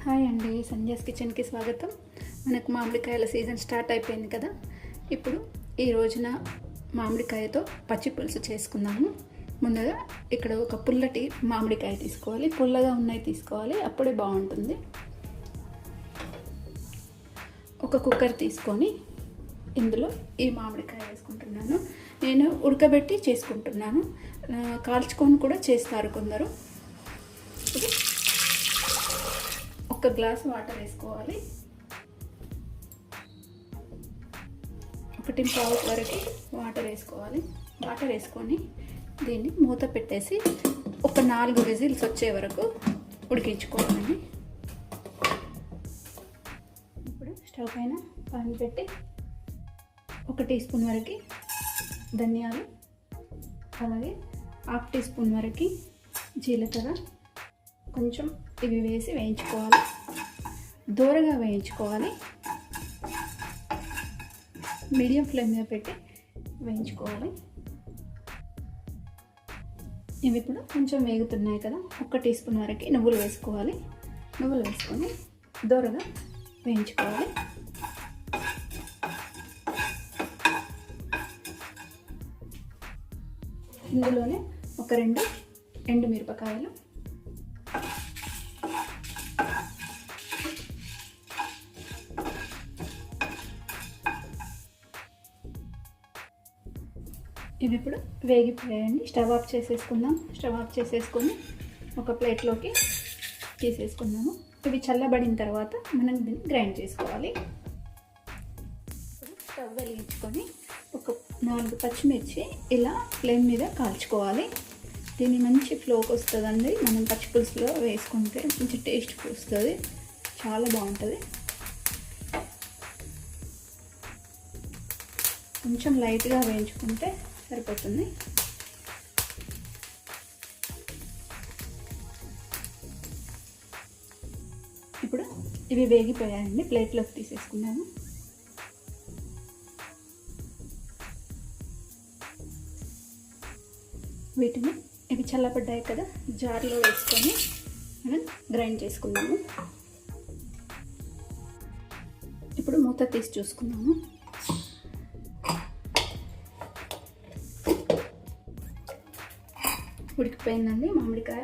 Hi అండి, సంజయ్స్ కిచెన్కి స్వాగతం. మనకు మామిడికాయల సీజన్ స్టార్ట్ అయిపోయింది కదా. ఇప్పుడు ఈ రోజున మామిడికాయతో పచ్చి పులుసు చేసుకుందాము. ముందుగా ఇక్కడ ఒక పుల్లటి మామిడికాయ తీసుకోవాలి, పుల్లగా ఉన్నాయి తీసుకోవాలి, అప్పుడే బాగుంటుంది. ఒక కుక్కర్ తీసుకొని ఇందులో ఈ మామిడికాయ వేసుకుంటున్నాను. నేను ఉడకబెట్టి చేసుకుంటున్నాను, కాల్చుకొని కూడా చేస్తారు కొందరు. ఒక గ్లాస్ వాటర్ వేసుకోవాలి, 1.5 వరకు వాటర్ వేసుకోవాలి. వాటర్ వేసుకొని దీన్ని మూత పెట్టేసి ఒక 4 విజిల్స్ వచ్చే వరకు ఉడికించుకోవాలండి. ఇప్పుడు స్టవ్ పైన పాన్ పెట్టి 1 టీ స్పూన్ వరకు ధనియాలు, అలాగే 1/2 టీ స్పూన్ వరకు జీలకర్ర కొంచెం ఇవి వేసి వేయించుకోవాలి. దూరగా వేయించుకోవాలి, మీడియం ఫ్లేమ్ మీద పెట్టి వేయించుకోవాలి. ఇవి ఇప్పుడు కొంచెం వేగుతున్నాయి కదా, 1 టీ స్పూన్ వరకు నువ్వులు వేసుకోవాలి. నువ్వులు వేసుకొని దూరగా వేయించుకోవాలి. ఇందులోనే ఒక 2 ఎండుమిరపకాయలు, ఇవి ఇప్పుడు వేగిపోయాయండి. స్టవ్ ఆఫ్ చేసేసుకుందాం. స్టవ్ ఆఫ్ చేసేసుకొని ఒక ప్లేట్లోకి తీసేసుకుందాము. ఇవి చల్లబడిన తర్వాత మనం దీన్ని గ్రైండ్ చేసుకోవాలి. ఇప్పుడు స్టవ్ వెలిగించుకొని ఒక 4 పచ్చిమిర్చి ఇలా ఫ్లేమ్ మీద కాల్చుకోవాలి. దీన్ని మంచి ఫ్లోకి వస్తుందండి. మనం పచ్చి పులుసులో వేసుకుంటే మంచి టేస్ట్ వస్తుంది, చాలా బాగుంటుంది. కొంచెం లైట్గా వేయించుకుంటే సరిపోతుంది. ఇప్పుడు ఇవి వేగిపోయాయండి, ప్లేట్లోకి తీసేసుకున్నాము. వీటిని ఇవి చల్లబడ్డాయి కదా, జార్లో వేసుకొని మనం గ్రైండ్ చేసుకుందాము. ఇప్పుడు మూత తీసి చూసుకుందాము. ఉడికిపోయిందండి మామిడికాయ.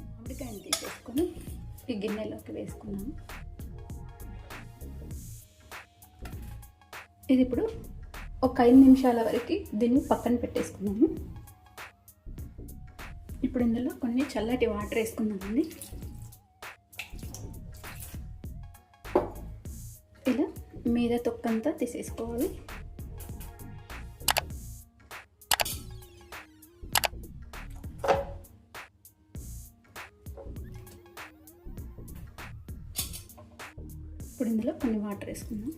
మామిడికాయని తీసేసుకొని ఈ గిన్నెలోకి వేసుకున్నాము. ఇది ఇప్పుడు ఒక 5 నిమిషాల వరకు దీన్ని పక్కన పెట్టేసుకున్నాము. ఇప్పుడు ఇందులో కొన్ని చల్లటి వాటర్ వేసుకున్నామండి. ఇలా మీద తొక్కంతా తీసేసుకోవాలి. ఇప్పుడు ఇందులో కొన్ని వాటర్ వేసుకుందాం.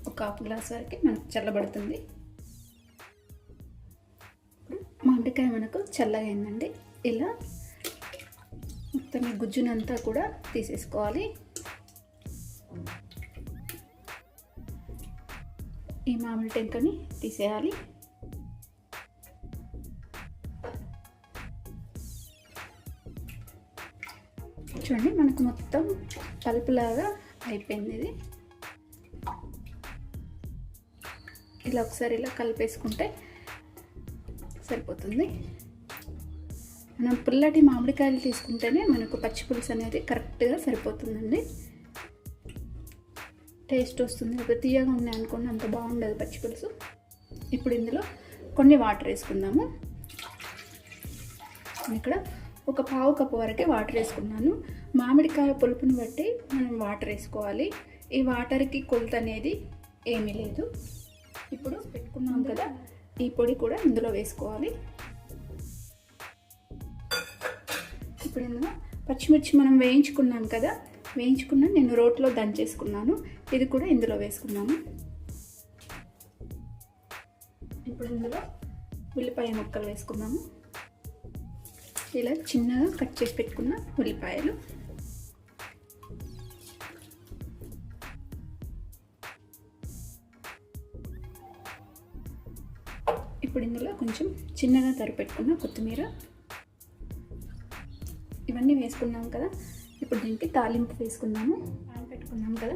ఒక 1/2 గ్లాస్ వరకు మనకు చల్లబడుతుంది. ఇప్పుడు మామిడికాయ మనకు చల్లగా అయిందండి. ఇలా మొత్తం ఈ గుజ్జునంతా కూడా తీసేసుకోవాలి. ఈ మామిడి టెంకని తీసేయాలి. చూడండి, మనకు మొత్తం పలుపులాగా అయిపోయింది. ఇది ఇలా ఒకసారి ఇలా కలిపేసుకుంటే సరిపోతుంది. మనం పుల్లటి మామిడికాయలు తీసుకుంటేనే మనకు పచ్చి పులుసు అనేది కరెక్ట్గా సరిపోతుందండి, టేస్ట్ వస్తుంది. ఒక తీయగా ఉన్నాయి అనుకోండి, అంత బాగుండదు పచ్చి పులుసు. ఇప్పుడు ఇందులో కొన్ని వాటర్ వేసుకుందాము. ఇక్కడ ఒక 1/2 కప్పు వరకే వాటర్ వేసుకున్నాను. మామిడికాయ పులుపుని బట్టి మనం వాటర్ వేసుకోవాలి. ఈ వాటర్కి కొలత అనేది ఏమీ లేదు. ఇప్పుడు పెట్టుకున్నాం కదా, ఈ పొడి కూడా ఇందులో వేసుకోవాలి. ఇప్పుడు ఇందులో పచ్చిమిర్చి మనం వేయించుకున్నాం కదా, నేను రోట్లో దంచేసుకున్నాను, ఇది కూడా ఇందులో వేసుకున్నాము. ఇప్పుడు ఇందులో ఉల్లిపాయ ముక్కలు వేసుకున్నాము. ఇలా చిన్నగా కట్ చేసి పెట్టుకున్న ఉల్లిపాయలు, ఇప్పుడు ఇందులో కొంచెం చిన్నగా తరిపెట్టుకున్న కొత్తిమీర, ఇవన్నీ వేసుకున్నాం కదా. ఇప్పుడు దీనికి తాలింపు వేసుకుందాము. ప్యాన్ పెట్టుకున్నాం కదా,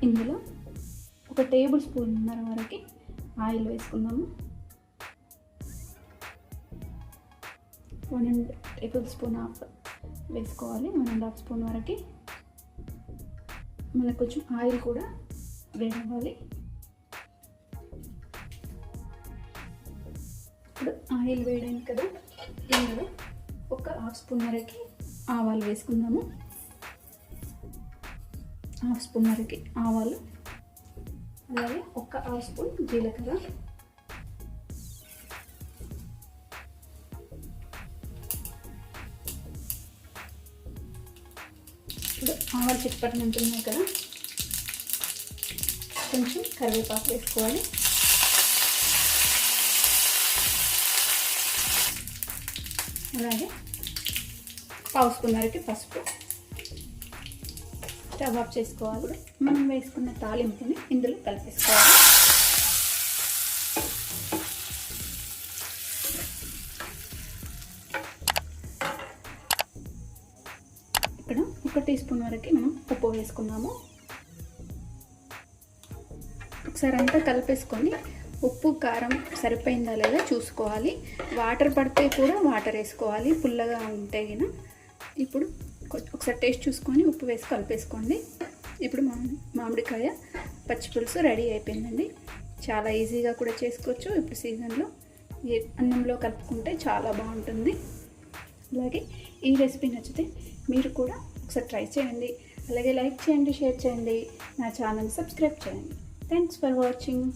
ఇందులో 1 టేబుల్ స్పూన్ వరకు ఆయిల్ వేసుకుందాము. 1 టేబుల్ స్పూన్ ఆఫ్ వేసుకోవాలి, 1.5 స్పూన్ వరకు. మనకు కొంచెం ఆయిల్ కూడా వేడవ్వాలి. ఇప్పుడు ఆయిల్ వేడైంది కదా, ఇందులో 1/2 స్పూన్ వరకు ఆవాలు వేసుకుందాము. 1/2 స్పూన్ వరకు ఆవాలు, అలాగే 1/2 స్పూన్ జీలకర్ర, ఇప్పుడు ఆవాలు చిట్పట్టమంటున్నాయి కదా, కొంచెం కరివేపాకు వేసుకోవాలి. అలాగే 1/2 స్పూన్ వరకు పసుపు. స్టవ్ ఆఫ్ చేసుకోవాలి. మనం వేసుకున్న తాలింపుని ఇందులో కలిపేసుకోవాలి. ఇక్కడ 1 టీ స్పూన్ వరకు మనం ఉప్పు వేసుకున్నాము. ఒకసారి అంతా కలిపేసుకొని ఉప్పు కారం సరిపోయిందా లేదా చూసుకోవాలి. వాటర్ పడితే కూడా వాటర్ వేసుకోవాలి, పుల్లగా ఉంటే గిన. ఇప్పుడు ఒకసారి టేస్ట్ చూసుకొని ఉప్పు వేసి కలిపేసుకోండి. ఇప్పుడు మామిడికాయ పచ్చి పులుసు రెడీ అయిపోయిందండి. చాలా ఈజీగా కూడా చేసుకోవచ్చు. ఇప్పుడు సీజన్లో అన్నంలో కలుపుకుంటే చాలా బాగుంటుంది. అలాగే ఈ రెసిపీ నచ్చితే మీరు కూడా ఒకసారి ట్రై చేయండి. అలాగే లైక్ చేయండి, షేర్ చేయండి, నా ఛానల్ సబ్స్క్రైబ్ చేయండి. Thanks for watching.